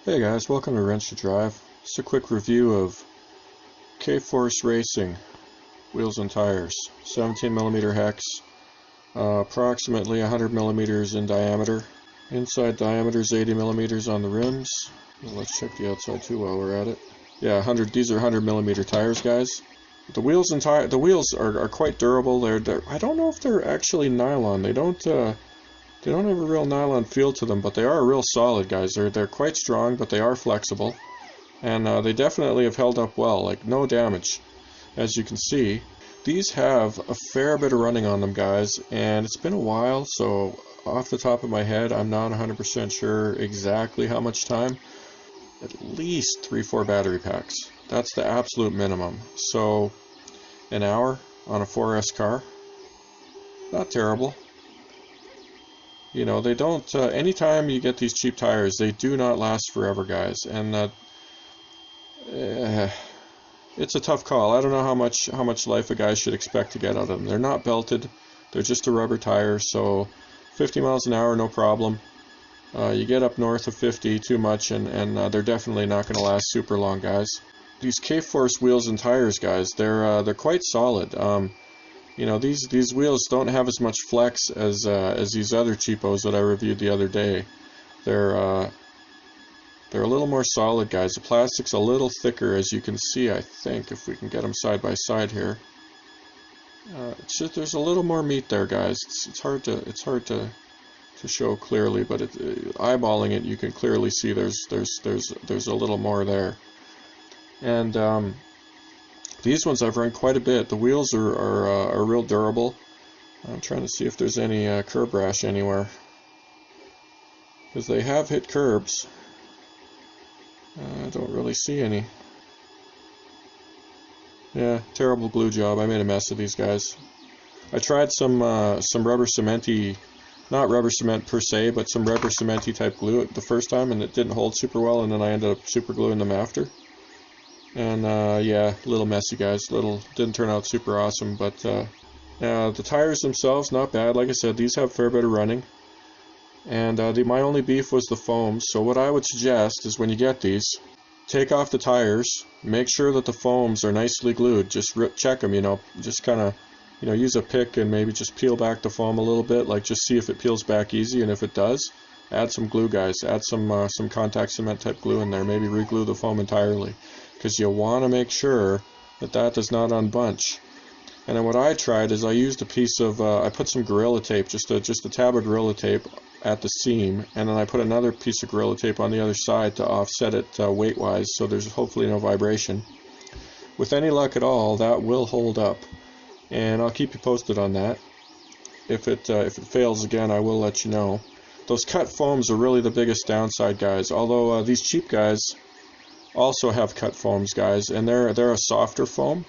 Hey guys, welcome to Wrench to Drive. Just a quick review of KForce Racing wheels and tires. 17mm hex, approximately 100mm in diameter. Inside diameter is 80mm on the rims. Well, let's check the outside too while we're at it. Yeah, these are 100mm tires, guys. The wheels and the wheels are quite durable. I don't know if they're actually nylon. They don't have a real nylon feel to them, but they are real solid, guys. They're quite strong, but they are flexible, and they definitely have held up well, like no damage. As you can see, these have a fair bit of running on them, guys, and it's been a while, so off the top of my head, I'm not 100% sure exactly how much time. At least 3-4 battery packs. That's the absolute minimum. So, an hour on a 4S car. Not terrible. You know, they don't, anytime you get these cheap tires, they do not last forever, guys, and it's a tough call. I don't know how much life a guy should expect to get out of them. They're not belted, they're just a rubber tire, so 50 miles an hour, no problem. You get up north of 50, too much, and they're definitely not going to last super long, guys. These KForce wheels and tires, guys, they're quite solid. You know, these wheels don't have as much flex as these other cheapos that I reviewed the other day. They're a little more solid, guys. The plastic's a little thicker, as you can see. I think if we can get them side by side here, it's just there's a little more meat there, guys. It's hard to show clearly, but eyeballing it, you can clearly see there's a little more there. And these ones I've run quite a bit. The wheels are real durable. I'm trying to see if there's any curb rash anywhere, because they have hit curbs. I don't really see any. Yeah, terrible glue job. I made a mess of these guys. I tried some rubber cementy, not rubber cement per se, but some rubber cementy type glue the first time, and it didn't hold super well, and then I ended up super gluing them after. And yeah, a little messy, guys. Didn't turn out super awesome, but the tires themselves, not bad. Like I said, these have a fair bit of running. And my only beef was the foam. So what I would suggest is when you get these, take off the tires, make sure that the foams are nicely glued. Just check them, you know, just kind of, you know, use a pick and maybe just peel back the foam a little bit, like just see if it peels back easy, and if it does, add some glue, guys. Add some contact cement type glue in there. Maybe re-glue the foam entirely, because you want to make sure that does not unbunch. And then what I tried is I used a piece of, I put some Gorilla Tape, just a tab of Gorilla Tape at the seam, and then I put another piece of Gorilla Tape on the other side to offset it weight-wise, so there's hopefully no vibration. With any luck at all, that will hold up, and I'll keep you posted on that. If it fails again, I will let you know. Those cut foams are really the biggest downside, guys, although these cheap guys also have cut foams, guys, and they're a softer foam.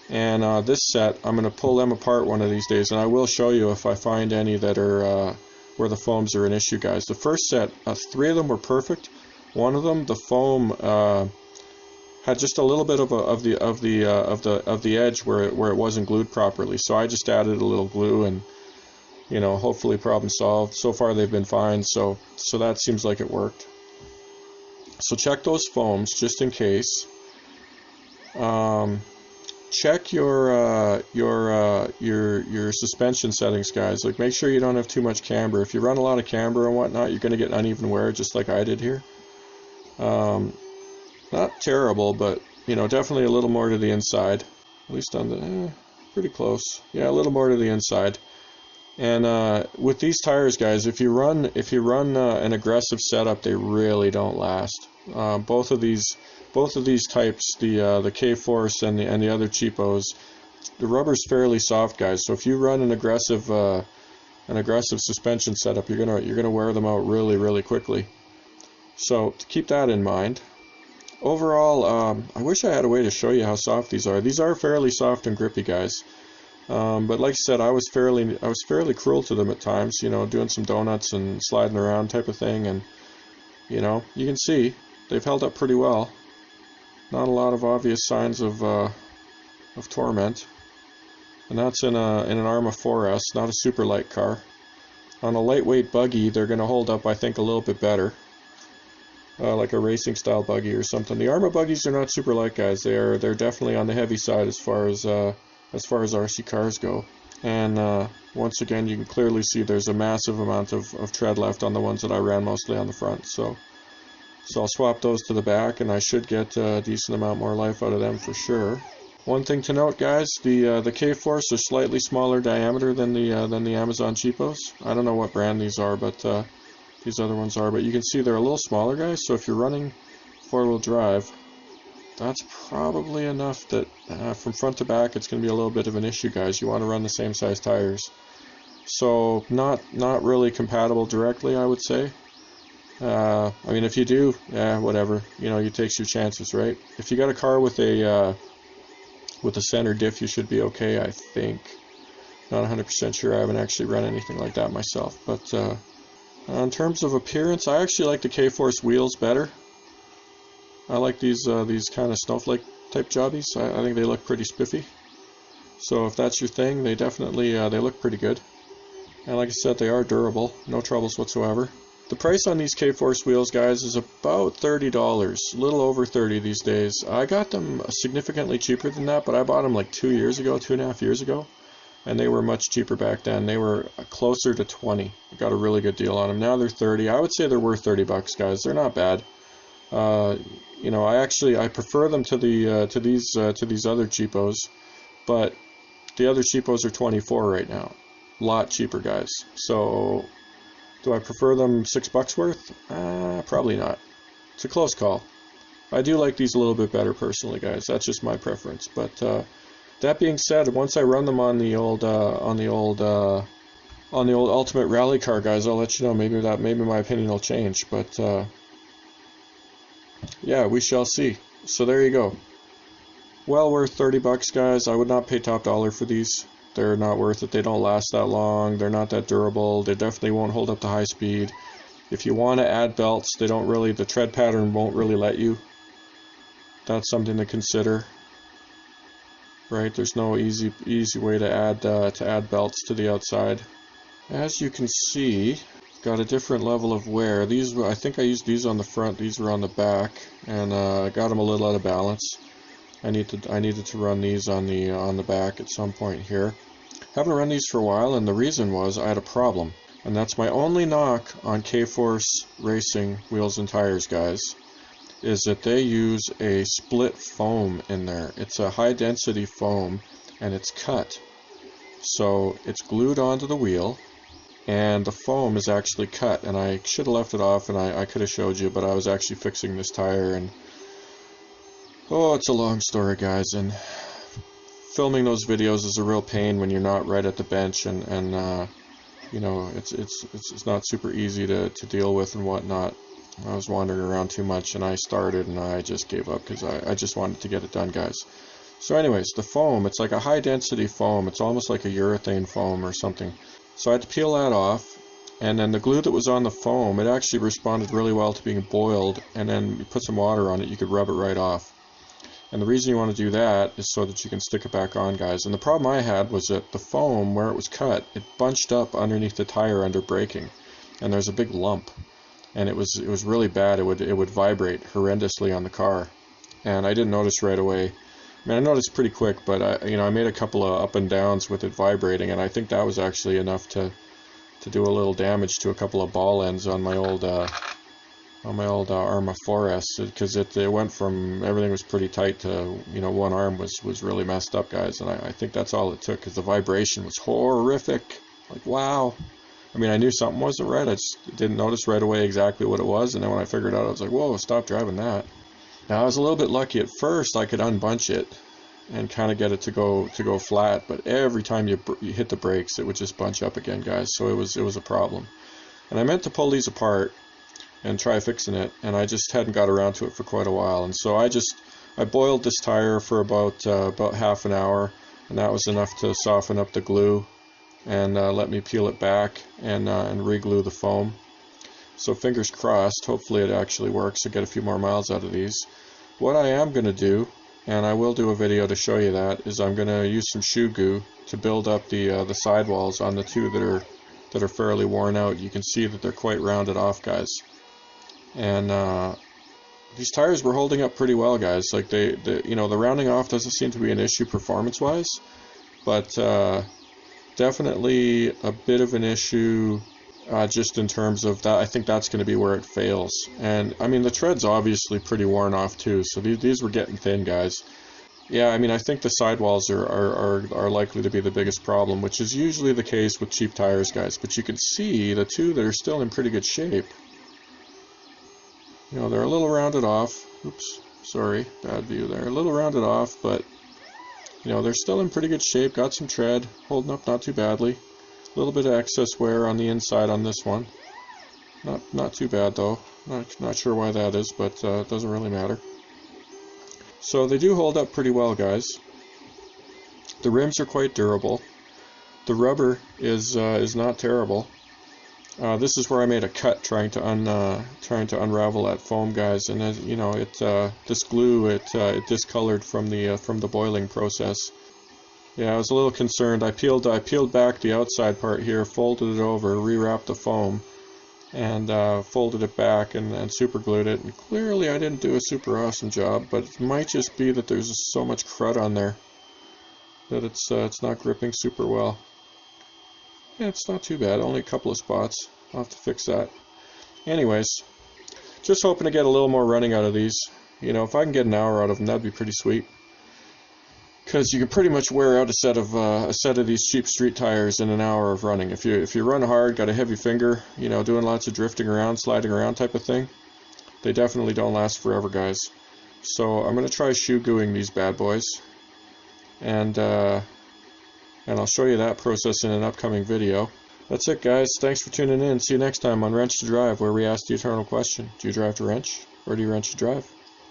And this set, I'm going to pull them apart one of these days, and I will show you if I find any that are where the foams are an issue, guys. The first set, 3 of them were perfect. One of them, the foam had just a little bit of the edge where it wasn't glued properly. So I just added a little glue, and you know, hopefully problem solved. So far they've been fine, so that seems like it worked. So check those foams just in case. Check your suspension settings, guys. Like, make sure you don't have too much camber. If you run a lot of camber and whatnot, you're going to get uneven wear, just like I did here. Not terrible, but you know, definitely a little more to the inside. At least on the pretty close. Yeah, a little more to the inside. And with these tires, guys, if you run an aggressive setup, they really don't last. Both of these types, the KForce and the other cheapos, the rubber's fairly soft, guys. So if you run an aggressive suspension setup, you're gonna wear them out really quickly. So to keep that in mind. Overall, I wish I had a way to show you how soft these are. These are fairly soft and grippy, guys. But like I said, I was fairly cruel to them at times. You know, doing some donuts and sliding around type of thing, and you know, you can see they've held up pretty well. Not a lot of obvious signs of torment, and that's in an Arma 4S, not a super light car. On a lightweight buggy, they're going to hold up, I think, a little bit better. like a racing style buggy or something. The Arrma buggies are not super light, guys. They're definitely on the heavy side as far as RC cars go. And once again, you can clearly see there's a massive amount of tread left on the ones that I ran mostly on the front. So I'll swap those to the back, and I should get a decent amount more life out of them for sure. One thing to note, guys, the KForce are slightly smaller diameter than the Amazon cheapos. I don't know what brand these are, but these other ones are. But you can see they're a little smaller, guys. So if you're running four-wheel drive, that's probably enough that from front to back it's going to be a little bit of an issue, guys. You want to run the same size tires. So not really compatible directly, I would say. I mean, if you do, yeah, whatever. You know, you take your chances, right? If you got a car with a center diff, you should be okay, I think. Not 100% sure. I haven't actually run anything like that myself. But in terms of appearance, I actually like the KForce wheels better. I like these kind of snowflake type jobbies. I think they look pretty spiffy. So if that's your thing, they definitely they look pretty good. And like I said, they are durable, no troubles whatsoever. The price on these KForce wheels, guys, is about $30, a little over 30 these days. I got them significantly cheaper than that, but I bought them like 2.5 years ago, and they were much cheaper back then. They were closer to 20. I got a really good deal on them. Now they're 30. I would say they're worth 30 bucks, guys. They're not bad. You know, I prefer them to these other cheapos, but the other cheapos are 24 right now. A lot cheaper, guys. So do I prefer them $6 worth? Probably not. It's a close call. I do like these a little bit better personally, guys. That's just my preference. But that being said, once I run them on the old Ultimate Rally car, guys, I'll let you know. Maybe my opinion will change. But yeah, we shall see. So there you go. Well worth 30 bucks, guys. I would not pay top dollar for these. They're not worth it. They don't last that long. They're not that durable. They definitely won't hold up to high speed. If you want to add belts, the tread pattern won't really let you. That's something to consider. Right? There's no easy way to add belts to the outside. As you can see, got a different level of wear. I think I used these on the front. These were on the back, and I got them a little out of balance. I needed to run these on the back at some point here. Haven't run these for a while, and the reason was I had a problem. And that's my only knock on KForce Racing wheels and tires, guys, is that they use a split foam in there. It's a high density foam, and it's cut. So it's glued onto the wheel, and the foam is actually cut. And I should have left it off, and I could have showed you, but I was actually fixing this tire, and oh, it's a long story, guys, and filming those videos is a real pain when you're not right at the bench, and you know, it's not super easy to deal with and whatnot. I was wandering around too much, and I started, and I just gave up because I just wanted to get it done, guys. So anyways, the foam, it's like a high density foam. It's almost like a urethane foam or something. So I had to peel that off, and then the glue that was on the foam, it actually responded really well to being boiled, and then you put some water on it, you could rub it right off. And the reason you want to do that is so that you can stick it back on, guys. And the problem I had was that the foam, where it was cut, it bunched up underneath the tire under braking, and there's a big lump, and it was really bad. It would vibrate horrendously on the car, and I didn't notice right away. I mean, I noticed pretty quick, but I made a couple of up and downs with it vibrating, and I think that was actually enough to do a little damage to a couple of ball ends on my old Arrma 4S, because it went from everything was pretty tight to, you know, one arm was really messed up, guys, and I think that's all it took, because the vibration was horrific. Like, wow. I mean, I knew something wasn't right. I just didn't notice right away exactly what it was, and then when I figured it out, I was like, whoa, stop driving that. Now, I was a little bit lucky at first. I could unbunch it and kind of get it to go flat, but every time you hit the brakes, it would just bunch up again, guys. So it was a problem. And I meant to pull these apart and try fixing it, and I just hadn't got around to it for quite a while. And so I boiled this tire for about half an hour, and that was enough to soften up the glue and let me peel it back and re-glue the foam. So fingers crossed, hopefully it actually works. I'll get a few more miles out of these. What I am going to do, and I will do a video to show you that, is I'm going to use some shoe goo to build up the sidewalls on the two that are fairly worn out. You can see that they're quite rounded off, guys. And these tires were holding up pretty well, guys. Like you know, the rounding off doesn't seem to be an issue performance-wise, but definitely a bit of an issue just in terms of that. I think that's going to be where it fails. And I mean, the tread's obviously pretty worn off too, so these were getting thin, guys. Yeah, I mean, I think the sidewalls are likely to be the biggest problem, which is usually the case with cheap tires, guys. But you can see the two that are still in pretty good shape. You know, they're a little rounded off. Oops, sorry, bad view there. A little rounded off, but, you know, they're still in pretty good shape. Got some tread, holding up not too badly. A little bit of excess wear on the inside on this one. Not too bad, though. Not sure why that is, but it doesn't really matter. So they do hold up pretty well, guys. The rims are quite durable. The rubber is not terrible. This is where I made a cut trying to unravel that foam, guys, and as you know, this glue it discolored from the boiling process. Yeah, I was a little concerned. I peeled back the outside part here, folded it over, rewrapped the foam, and folded it back and super glued it. And clearly, I didn't do a super awesome job, but it might just be that there's so much crud on there that it's not gripping super well. Yeah, it's not too bad, only a couple of spots. I'll have to fix that. Anyways, just hoping to get a little more running out of these. You know, if I can get an hour out of them, that'd be pretty sweet. Because you can pretty much wear out a set of these cheap street tires in an hour of running. If you run hard, got a heavy finger, you know, doing lots of drifting around, sliding around type of thing, they definitely don't last forever, guys. So I'm going to try shoe gooing these bad boys. And I'll show you that process in an upcoming video. That's it, guys. Thanks for tuning in. See you next time on Wrench to Drive, where we ask the eternal question: do you drive to wrench, or do you wrench to drive?